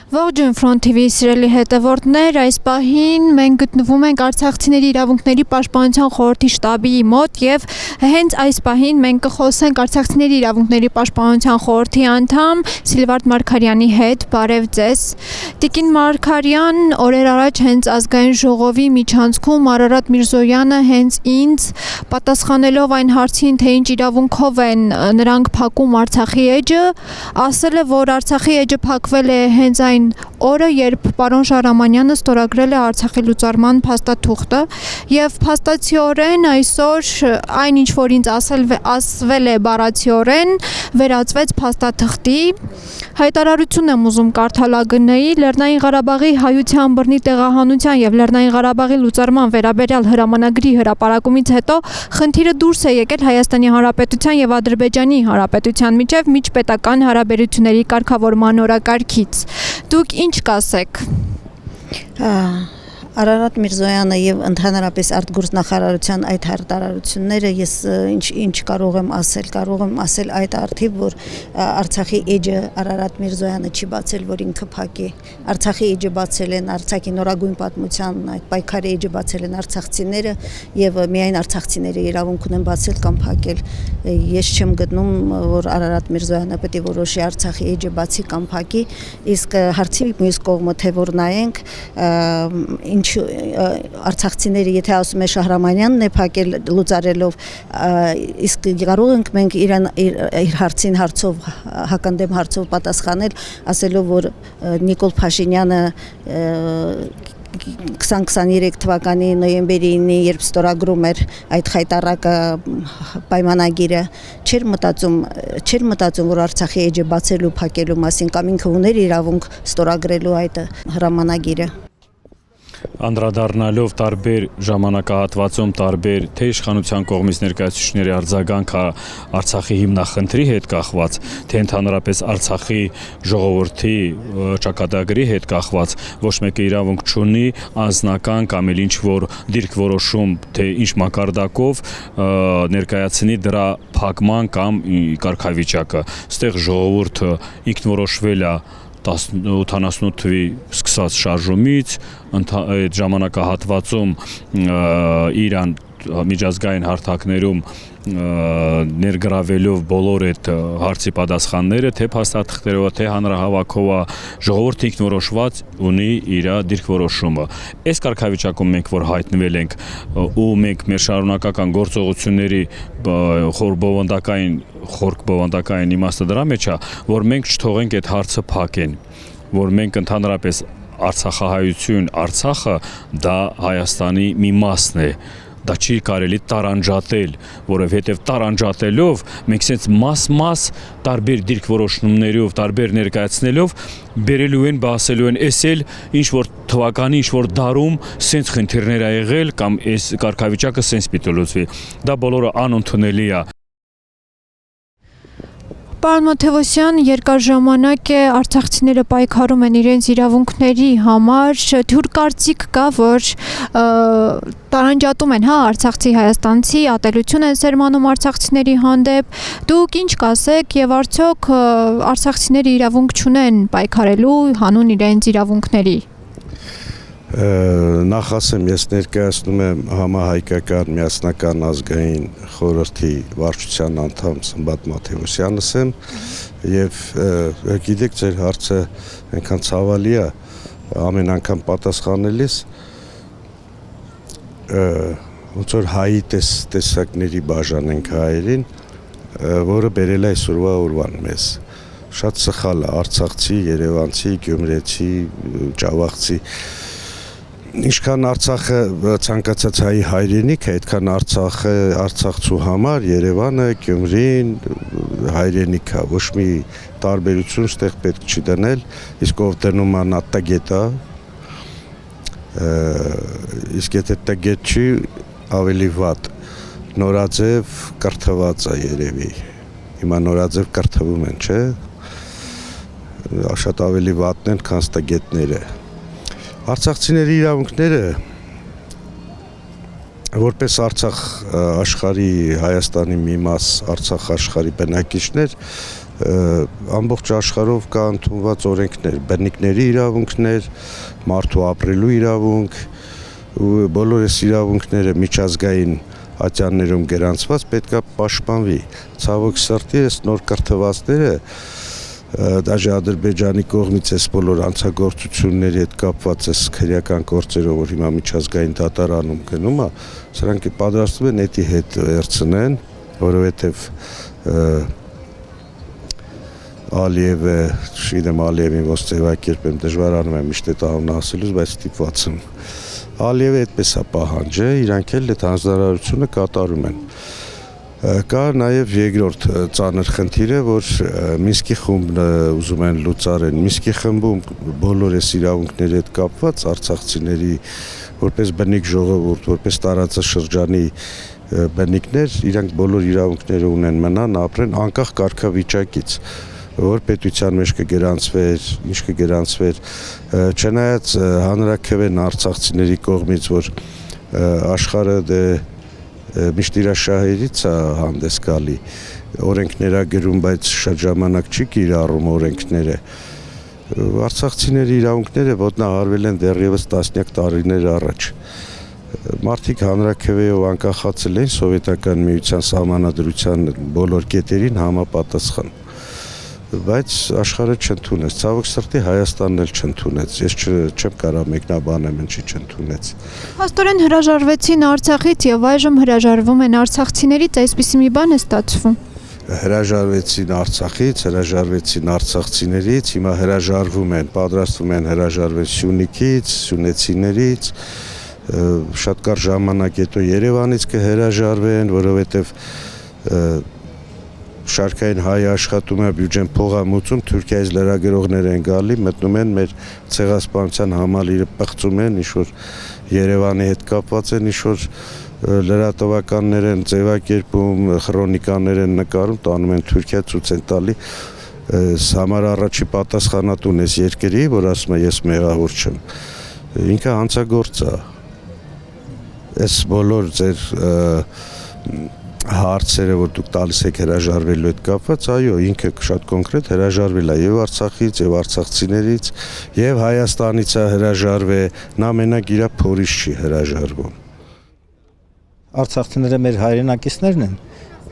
Ողջույն Front TV սիրելի հետևորդներ, այս պահին մենք գտնվում ենք Արցախցիների իրավունքների պաշտպանության խորհրդի շտաբի մոտ եւ հենց այս պահին մենք կխոսենք Արցախցիների իրավունքների պաշտպանության խորհրդի անդամ Սիլվարդ Մարգարյանի հետ։ Բարև ձեզ։ Տիկին Մարգարյան, օրեր առաջ հենց ազգային ժողովի միջանցքում Արարատ Միրզոյանը հենց ինձ պատասխանելով այն հարցին, թե ինչ իրավունքով են նրանք փակում Արցախի էջը, ասել է, որ Արցախի էջը փակվել է հենց այն օրը, երբ պարոն Շահրամանյանը ստորագրել է Արցախի լուծարման փաստաթուղթը եւ փաստացիորեն այսօր այն ինչ որ ինձ ասվել է բառացիորեն վերածվեց փաստաթղթի։ Հայտարարություն եմ ուզում կարդալ ԱԳՆ-ի Լեռնային Ղարաբաղի հայության բռնի տեղահանության եւ Լեռնային Ղարաբաղի լուծարման վերաբերյալ հրամանագրի հրապարակումից հետո խնդիրը դուրս է եկել Հայաստանի Հանրապետության եւ Ադրբեջանի Հանրապետության միջև միջպետական հարաբերությունների կարգավորման օրակարգից։ Դուք ինչ կասեք։ Արարատ Միրզոյանը եւ ընդհանրապես արտգործնախարարության այդ հայտարարությունները ես ինչ կարող եմ ասել այդ արդիվ, որ Արցախի էջը Արարատ Միրզոյանը չի բացել, որ ինքը փակի։ Արցախի էջը բացել են Արցախի նորագույն պատմության այդ պայքարի էջը բացել են արցախցիները եւ միայն արցախցիները իրավունք ունեն բացել կամ փակել։ Ես չեմ գտնում, որ Արարատ Միրզոյանը պետք է որոշի Արցախի էջը բացի կամ փակի, իսկ հարցի մյուս կողմը թե որ նայենք արցախցիները, եթե ասում է Շահրամանյանն է փակել լուծարելով, իսկ կարող ենք մենք իր հարցին հարցով հականդեմ հարցով պատասխանել, ասելով, որ Նիկոլ Փաշինյանը 2023 թվականի նոյեմբերի 9-ի, երբ ստորագրում էր այդ խայտառակը պայմանագիրը, չէր մտածում, որ Արցախի էջը բացելու փակելու մասին կամ ինքը ուներ իրավունք ստորագրելու այդ հրամանագիրը։ Անդրադառնալով տարբեր ժամանակահատվածում տարբեր թե իշխանության կողմից ներկայացուցիչների արձագանքը Արցախի հիմնախնդրի հետ կախված, թե ընդհանրապես Արցախի ժողովրդի ճակատագրի հետ կախված, ոչ մեկը իրավունք չունի անձնական կամ էլ ինչ-որ դիրքորոշում, թե ինչ մակարդակով ներկայացնի դրա փակման կամ կարգավիճակը։ Այստեղ ժողովուրդը ինքնորոշվել է 88 թվի սկսած շարժումից, այդ ժամանակահատվածում Իրան միջազգային հարթակներում ներգրավելով բոլոր այդ հարցի պատասխանները, թե փաստաթղթերով, թե հանրահավաքով, ժողովուրդը ինքնորոշված ունի իր դիրքորոշումը։ Այս կարգավիճակում մենք որ հայտնվել ենք ու մենք մեր շարունակական գործողությունների խորք բովանդակային իմաստը դրա մեջ է, որ մենք չթողենք այդ հարցը փակեն, որ մենք ընդհանրապես Արցախահայություն, Արցախը դա Հայաստանի մի մասն է։ Դա չի կարելի տարանջատել, որովհետև տարանջատելով մենք սենց մաս տարբեր դիրքորոշումներով, տարբեր ներկայացնելով բերելու են, ասելու են, էս էլ ինչ-որ թվականի, ինչ-որ դարում սենց խնդիրներ ա եղել կամ այս կարգավիճակը սենց պիտի լուծվի։ Դա բոլորը անընդունելի է։ Պարոն Մաթևոսյան, երկար ժամանակ է արցախցիները պայքարում են իրենց իրավունքների համար, թյուր կարծիք կա, որ տարանջատում են արցախցի հայաստանցի, ատելություն են սերմանում արցախցիների հանդեպ, դուք ինչ կասեք եւ արդյոք արցախցիները իրավունք չունեն պայքարելու հանուն իրենց իրավունքների։ Նախ ասեմ, ես ներկայացնում եմ համահայկական միասնական ազգային խորհրդի վարչության անդամ Սմբատ Մաթևոսյանս եմ եւ գիտեք ձեր հարցը այնքան ցավալի է, ամեն անգամ պատասխանելիս ոնց որ հայի տեսակների բաժան ենք հայերին, որը բերել է այսօրվա օրվան մեզ։ Շատ սխալ է արցախցի, երևանցի, գյումրեցի, ջավախցի Ինչքան Արցախը ցանկացած հայի հայրենիք է, այդքան Արցախը Արցախցու համար Երևանը, Գյումրին հայրենիք է, ոչ մի տարբերություն ստեղ պետք չի դնել, իսկ ով դնում է նատագետա, իսկ եթե տագետ չի, ավելի վատ, նորաձև կրթված է երևի, հիմա նորաձև կրթվում են, չէ, շատ ավելի վատն են, քան տագետները։ Արցախցիների իրավունքները որպես Արցախ աշխարհի Հայաստանի մի մաս Արցախ աշխարհի բնակիչներ ամբողջ աշխարհով կա ընդունված օրենքներ, բնիկների իրավունքներ, մարդու ապրելու իրավունք, բոլոր այս իրավունքները միջազգային ատյաններում գրանցված պետք է պաշտպանվի։ Ցավոք սրտի այս նոր կրթվածները դաժե Ադրբեջանի կողմից այս բոլոր անցագործությունների հետ կապված այս քրեական գործերով, որ հիմա միջազգային դատարանում գնում է, սրանք պատրաստվում են էդի հետ վերցնեն, որովհետև Ալիևը, չգիտեմ Ալիևին ոնց ձևակերպեմ, դժվարանում եմ միշտ այդ անունը ասելուց, բայց ստիպված եմ։ Ալիևը այդպես է պահանջը, իրանք էլ այդ հանձնարարությունը կատարում են։ Կա նաև երկրորդ ծանր խնդիրը, որ Մինսկի խումբն ուզում են լուծարեն։ Մինսկի խմբում բոլոր այս իրավունքների հետ կապված արցախցիների որպես բնիկ ժողովուրդ, որպես տարածաշրջանի բնիկներ, իրանք բոլոր իրավունքները ունեն մնան, ապրեն անկախ կարգավիճակից, որ պետության մեջ կգրանցվեր, ինչ կգրանցվեր, չնայած հանրաքվեն արցախցիների կողմից, որ աշխարհը միշտ իր շահերից է հանդես գալի, օրենքներ գրում, բայց շատ ժամանակ չի կիրառում օրենքները։ Արցախցիների իրավունքները ոտնահարվել են դեռևս տասնյակ տարիներ առաջ։ Մարդիկ հանրաքվեով անկախացել են սովետական միության սահմանադրության բոլոր կետերին համապատասխան։ Բայց աշխարհը չընդունեց, ցավոք սրտի Հայաստանն էլ չընդունեց, ես չեմ կարող մեկնաբանեմ ինչի չընդունեց։ Փաստորեն հրաժարվեցին Արցախից եւ այժմ հրաժարվում են արցախցիներից, այսպիսի մի բան է ստացվում։ Հրաժարվեցին Արցախից, հրաժարվեցին արցախցիներից, հիմա հրաժարվում են, պատրաստվում են հրաժարվել Սյունիքից, սյունեցիներից, շատ կարճ ժամանակ հետո Երևանից կհրաժարվեն, որովհետեւ շարքային հայ աշխատում է, բյուջեն փող է մուծում, Թուրքիայից լրագրողներ են գալի, մտնում են մեր ցեղասպանության համալիրը պղծում են, ինչ-որ Երևանի հետ կապված են, ինչ-որ լրատվականներ են ձևակերպում, քրոնիկաներ են նկարում, տանում են Թուրքիա, ցույց են տալի, համար առաջի պատասխանատուն էս երկրի, որ ասում է ես մեղավոր չեմ, ինքը հանցագործ է, այս բոլոր ձեր հարցերը, որ դուք տալիս եք հրաժարվելու հետ կապված, այո, ինքը շատ կոնկրետ հրաժարվել է եւ Արցախից, եւ արցախցիներից, եւ Հայաստանից է հրաժարվել, նա մենակ իր փորից չի հրաժարվում։ Արցախցիները մեր հայրենակիցներն են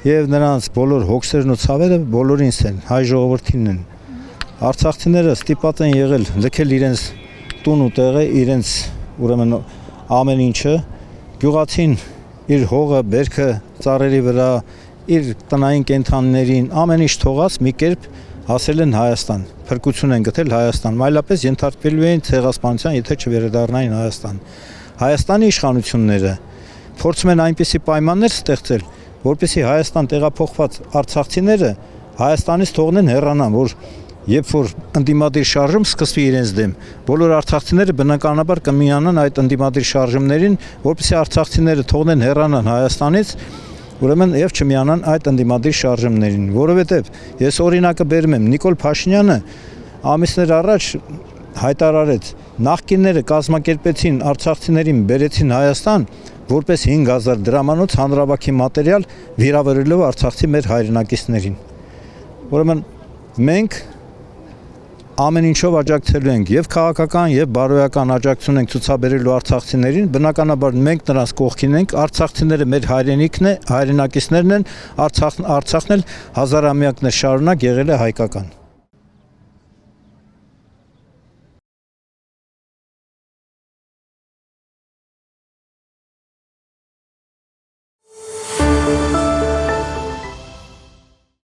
եւ նրանց բոլոր հոգսերն ու ցավերը բոլորինս են, հայ ժողովրդինն են։ Արցախցիները ստիպված են եղել լքել իրենց տուն ու տեղը, իրենց ուրեմն ամեն ինչը, գյուղացին իր հողը, բերքը ծառերի վրա, իր տնային կենդանիներին, ամեն ինչ թողած մի կերպ հասել են Հայաստան, փրկություն են գտել Հայաստան, այլապես ենթարկվելու էին ցեղասպանության, եթե չվերադառնային Հայաստան։ Հայաստանի իշխանությունները փորձում են այնպիսի պայմաններ ստեղծել, որպեսզի Հայաստան տեղափոխված արցախցիները Հայաստանից թողնեն հեռանան, որ երբ որ ընդդիմադիր շարժում սկսվի իրենց դեմ, բոլոր արցախցիները բնականաբար կմիանան այդ ընդդիմադիր շարժումներին, որպեսզի արցախցիները թողնեն հեռանան Հայաստանից, ուրեմն եւ չմիանան այդ ընդդիմադիր շարժումներին, որովհետեւ ես օրինակը բերում եմ, Նիկոլ Փաշինյանը ամիսներ առաջ հայտարարեց, նախկինները կազմակերպեցին արցախցիներին բերեցին Հայաստան, որպես 5000 դրամանոց հանրավաքի մատերիալ վիրավորելով արցախցի մեր հայրենակիցներին։ Ուրեմն մենք ամեն ինչով աջակցելու ենք եւ քաղաքական եւ բարոյական աջակցություն ենք ցուցաբերելու արցախցիներին, բնականաբար մենք նրանց կողքին ենք, արցախցիները մեր հայրենիքն է, հայրենակիցներն են, Արցախն էլ հազարամյակներ շարունակ եղել է հայկական։